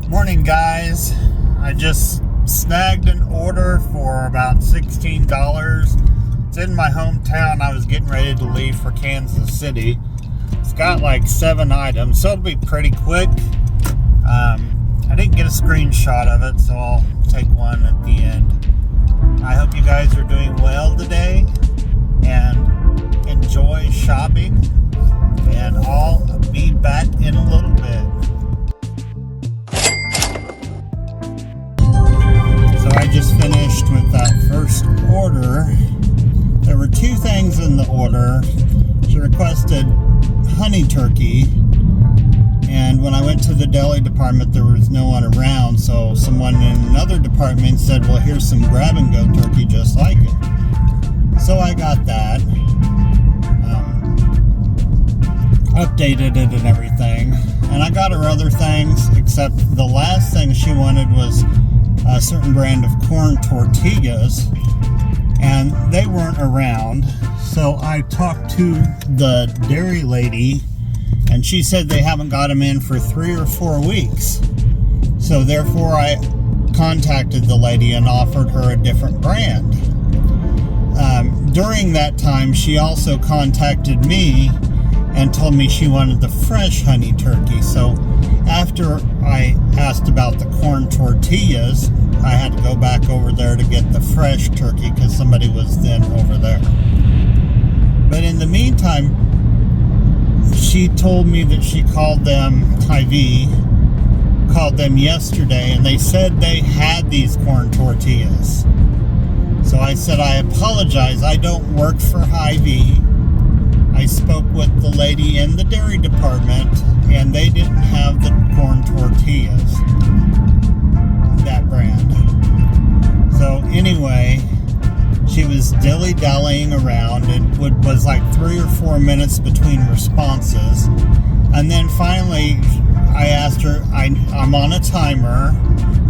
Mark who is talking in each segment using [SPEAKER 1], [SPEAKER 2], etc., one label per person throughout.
[SPEAKER 1] Morning, guys. I just snagged an order for about $16. It's in my hometown. I was getting ready to leave for Kansas City. It's got like 7 items, so it'll be pretty quick. I didn't get a screenshot of it, so I'll take one at the end. I hope you guys are doing well today and enjoy shopping, and I'll be back in a little bit. So I just finished with that first order. There were 2 things in the order. She requested honey turkey, and when I went to the deli department there was no one around, so someone in another department said, well, here's some grab and go turkey just like it. So I got that, updated it and everything, and I got her other things, except the last thing she wanted was a certain brand of corn tortillas, and they weren't around. So I talked to the dairy lady, and she said they haven't got them in for 3 or 4 weeks. So therefore I contacted the lady and offered her a different brand. During that time, she also contacted me and told me she wanted the fresh honey turkey. So after I asked about the corn tortillas, I had to go back over there to get the fresh turkey because somebody was then over there. But in the meantime, she told me that she called them, Hy-Vee, called them yesterday, and they said they had these corn tortillas. So I said, I apologize, I don't work for Hy-Vee. I spoke with the lady in the dairy department, and they didn't have the corn tortillas, that brand. So anyway, she was dilly-dallying around. It was like 3 or 4 minutes between responses. And then finally, I asked her, I'm on a timer.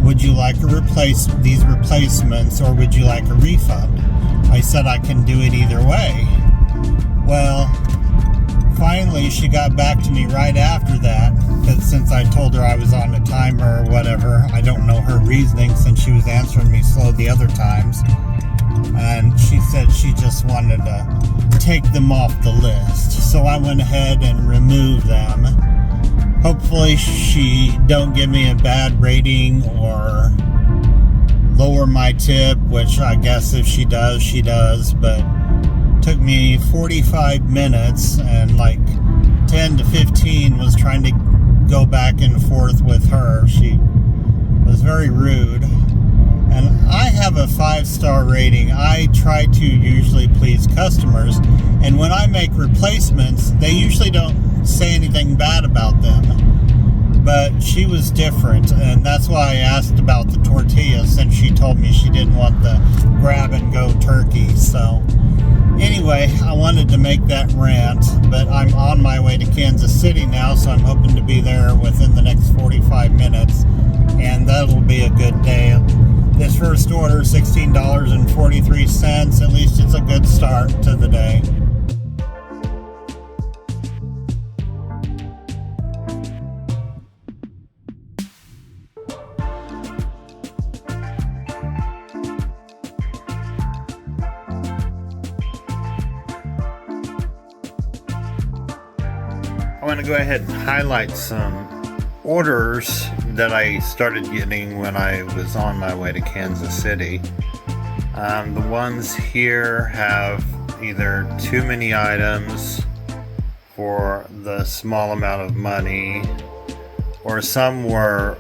[SPEAKER 1] Would you like these replacements, or would you like a refund? I said I can do it either way. Well, finally she got back to me right after that, because since I told her I was on a timer or whatever, I don't know her reasoning since she was answering me slow the other times. And she said she just wanted to take them off the list. So I went ahead and removed them. Hopefully she don't give me a bad rating or lower my tip, which I guess if she does, she does. But it took me 45 minutes, and like 10 to 15 was trying to go back and forth with her. She was very rude. And I have a 5-star rating. I try to usually please customers, and when I make replacements, they usually don't say anything bad about them. But she was different, and that's why I asked about the tortilla, since she told me she didn't want the grab and go turkey. So anyway, I wanted to make that rant, but I'm on my way to Kansas City now, so I'm hoping to be there within the next 45 minutes, and that'll be a good day. This first order, $16.43. At least it's a good start to the day. I want to go ahead and highlight some orders that I started getting when I was on my way to Kansas City. The ones here have either too many items for the small amount of money, or some were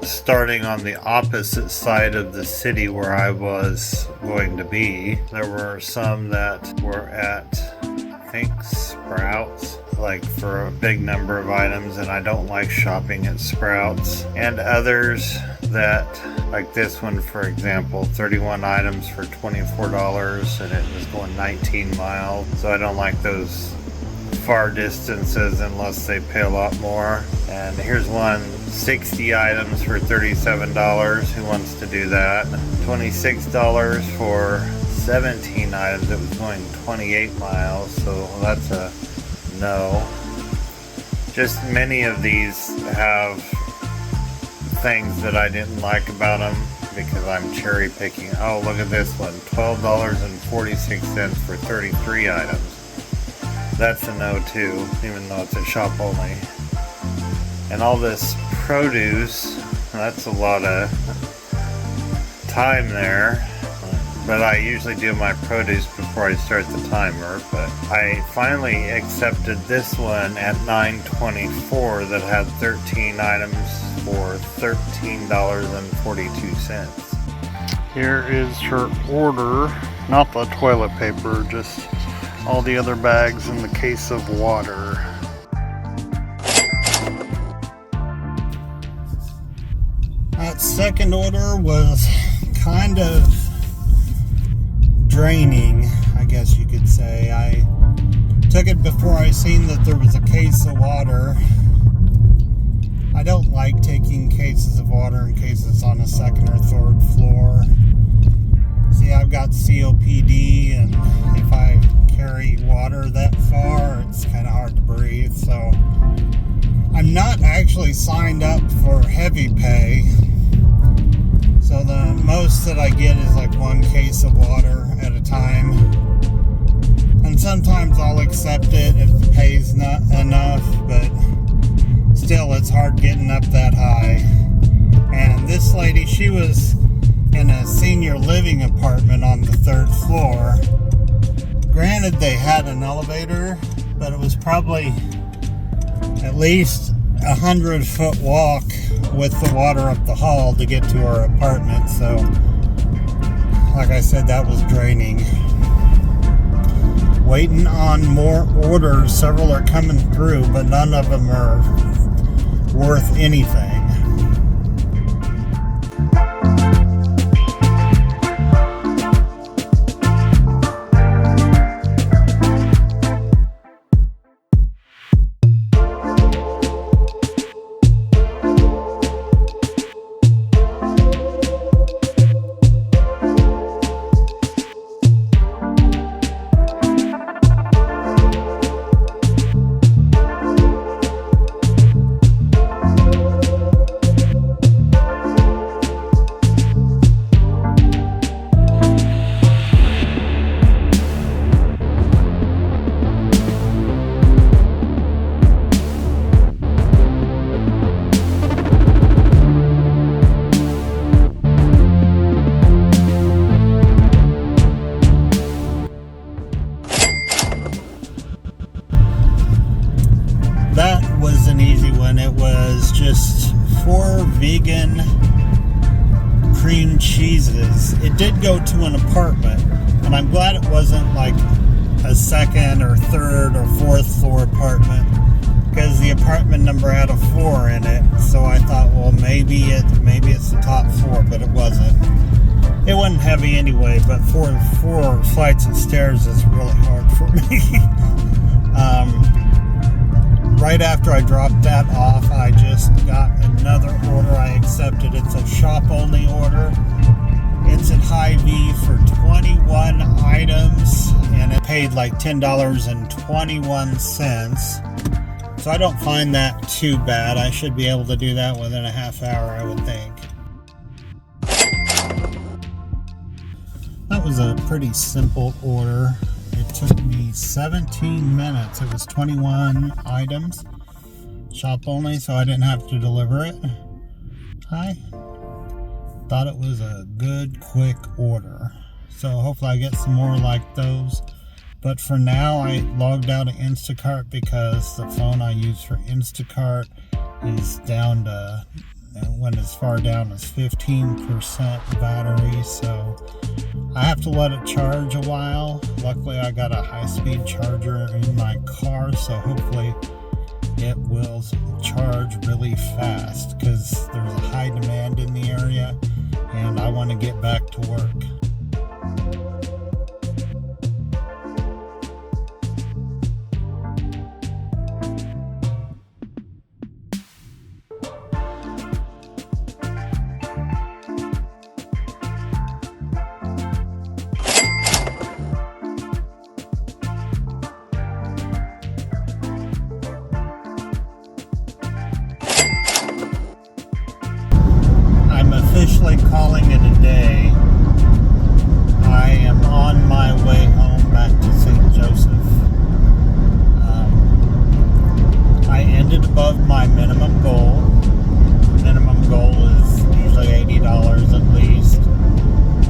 [SPEAKER 1] starting on the opposite side of the city where I was going to be. There were some that were at, I think, Sprouts, like for a big number of items, and I don't like shopping at Sprouts. And others that, like this one for example, 31 items for $24, and it was going 19 miles, so I don't like those far distances unless they pay a lot more. And here's one, 60 items for $37. Who wants to do that? $26 for 17 items. It was going 28 miles, so that's a no.
[SPEAKER 2] Just many of these have things that I didn't like about them because I'm cherry picking. Oh, look at this one, $12.46 for 33 items. That's a no too, even though it's a shop only. And all this produce, that's a lot of time there. But I usually do my produce before I start the timer. But I finally accepted this one at $9.24 that had 13 items for $13.42. Here is her order, not the toilet paper, just all the other bags in the case of water.
[SPEAKER 1] That second order was kind of draining, I guess you could say. I took it before I seen that there was a case of water. I don't like taking cases of water in case it's on a second or third floor. See, I've got COPD, and if I carry water that far, it's kind of hard to breathe. So I'm not actually signed up for heavy pay. So the most that I get is like one case of water at a time. And sometimes I'll accept it if the pay's not enough, but still it's hard getting up that high. And this lady, she was in a senior living apartment on the 3rd floor. Granted, they had an elevator, but it was probably at least 100-foot walk with the water up the hall to get to our apartment. So like I said, that was draining. Waiting on more orders. Several are coming through, but none of them are worth anything. That was an easy one. It was just 4 vegan cream cheeses. It did go to an apartment, and I'm glad it wasn't like a 2nd or 3rd or 4th floor apartment, because the apartment number had a 4 in it. So I thought, well, maybe it's the top 4, but it wasn't. It wasn't heavy anyway, but 4 flights of stairs is really hard for me. Right after I dropped that off, I just got another order I accepted. It's a shop-only order. It's at Hy-Vee for 21 items, and it paid like $10.21. So I don't find that too bad. I should be able to do that within a half hour, I would think. That was a pretty simple order. It took me 17 minutes. It was 21 items, shop only, so I didn't have to deliver it. I thought it was a good, quick order. So hopefully I get some more like those. But for now, I logged out of Instacart because the phone I use for Instacart is down to, went as far down as 15% battery. So I have to let it charge a while. Luckily, I got a high-speed charger in my car, so hopefully it will charge really fast because there's a high demand in the area and I want to get back to work. calling it a day. I am on my way home back to St. Joseph. I ended above my minimum goal. Minimum goal is usually $80 at least.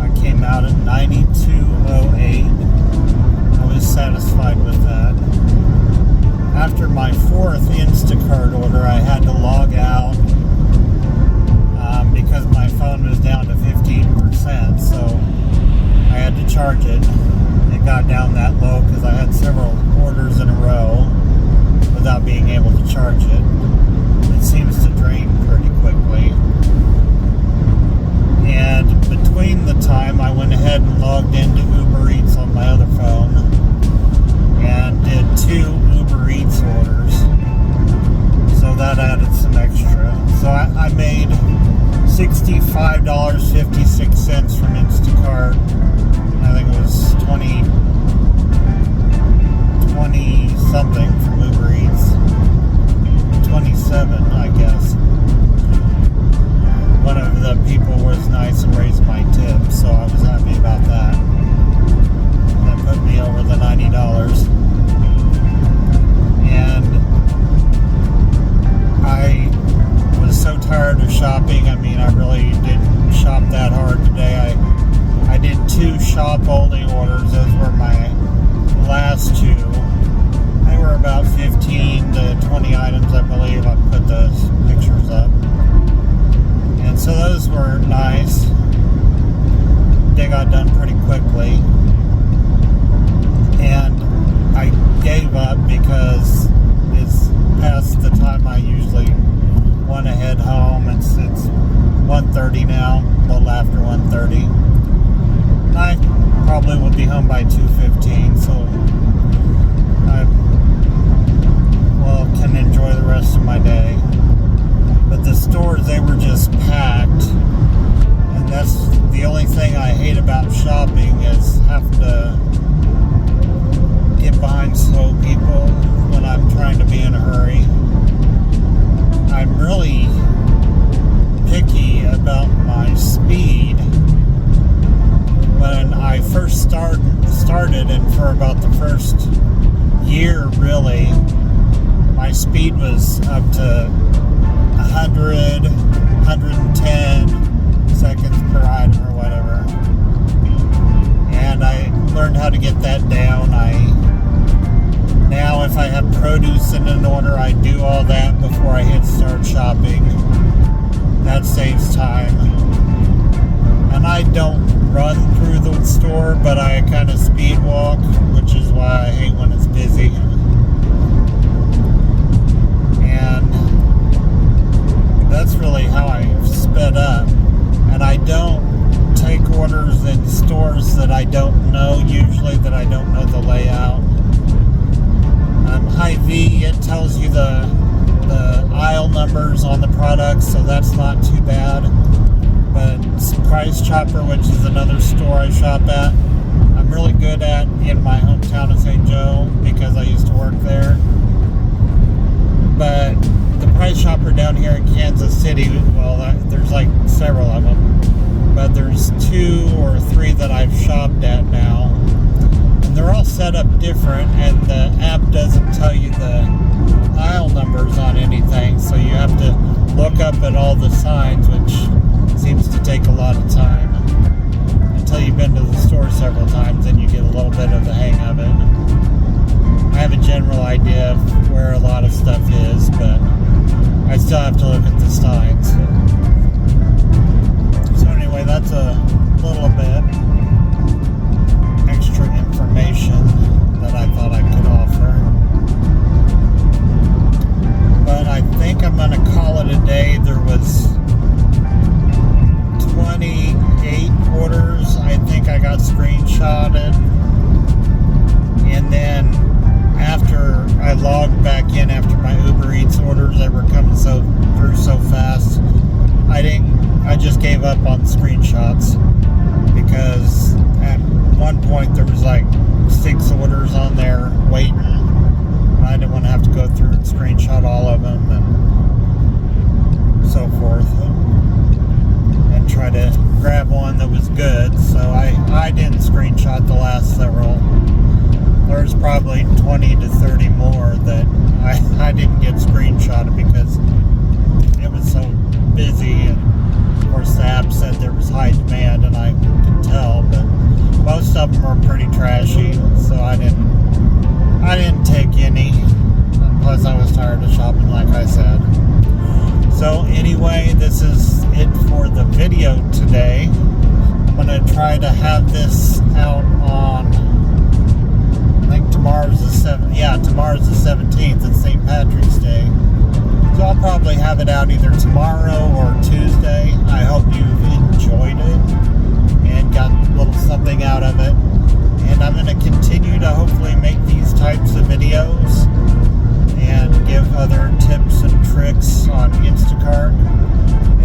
[SPEAKER 1] I came out at 92.08. I was satisfied with that. After my fourth Instacart order, I had to log out because my phone was down to 15%, so I had to charge it. It got down that low because I had several orders in a row without being able to charge it. It seems to drain pretty quickly. And between the time, I went ahead and logged into Uber Eats on my other phone and did 2 Uber Eats orders. So that added some extra. So I made $65.56 from Instacart. I think it was 20 something from Uber Eats. 27, I guess. One of the people was nice and raised my tip, so I was happy about that. That put me over the $90. And I was so tired of shopping. I mean, I really didn't shop that hard today. I did 2 shop-only orders. Those were my last 2. They were about 15 to 20 items, I believe. I put those pictures up. And so those were nice. They got done pretty quickly. And I gave up because it's past the time I usually want to head home. It's 1:30 now, a little after 1:30. I probably will be home by 2:15, so I can enjoy the rest of my day. But the stores, they were just packed, and that's the only thing I hate about shopping is having to get behind slow people when I'm trying to be in a hurry. I'm really picky about my speed. When I first started, and for about the first year, really, my speed was up to 100, 110 seconds per item or whatever. And I learned how to get that down. Now if I have produce in an order, I do all that before I hit start shopping. That saves time. And I don't run through the store, but I kind of speed walk, which is why I hate when it's busy. And that's really how I sped up. And I don't take orders in stores that I don't know, usually that I don't know the layout. Hy-Vee, it tells you the aisle numbers on the products, so that's not too bad. But Price Chopper, which is another store I shop at, I'm really good at in my hometown of St. Joe because I used to work there. But the Price Chopper down here in Kansas City, well, there's like several of them, but there's 2 or 3 that I've shopped at now. They're all set up different, and the app doesn't tell you the aisle numbers on anything, so you have to look up at all the signs, which seems to take a lot of time. Until you've been to the store several times, then you get a little bit of the hang of it. I have a general idea of where a lot of stuff is, but I still have to look at the signs. So anyway, that's a little bit extra information that I thought I could offer. But I think I'm going to call it a day. There was 28 orders. I think I got screenshotted. And then after I logged back in after my Uber Eats orders, they were coming through so fast. I just gave up on screenshots because at one point there was like 6 orders on there waiting. I didn't want to have to go through and screenshot all of them and so forth and try to grab to have this out on, I think tomorrow's the 17th. It's St. Patrick's Day. So I'll probably have it out either tomorrow or Tuesday. I hope you've enjoyed it and got a little something out of it. And I'm going to continue to hopefully make these types of videos and give other tips and tricks on Instacart.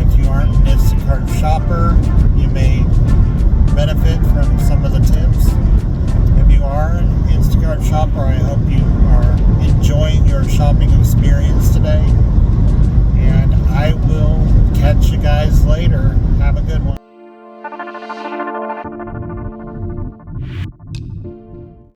[SPEAKER 1] If you aren't an Instacart shopper, you may benefit from some of the tips. If you are an Instacart shopper, I hope you are enjoying your shopping experience today. And I will catch you guys later. Have a good one.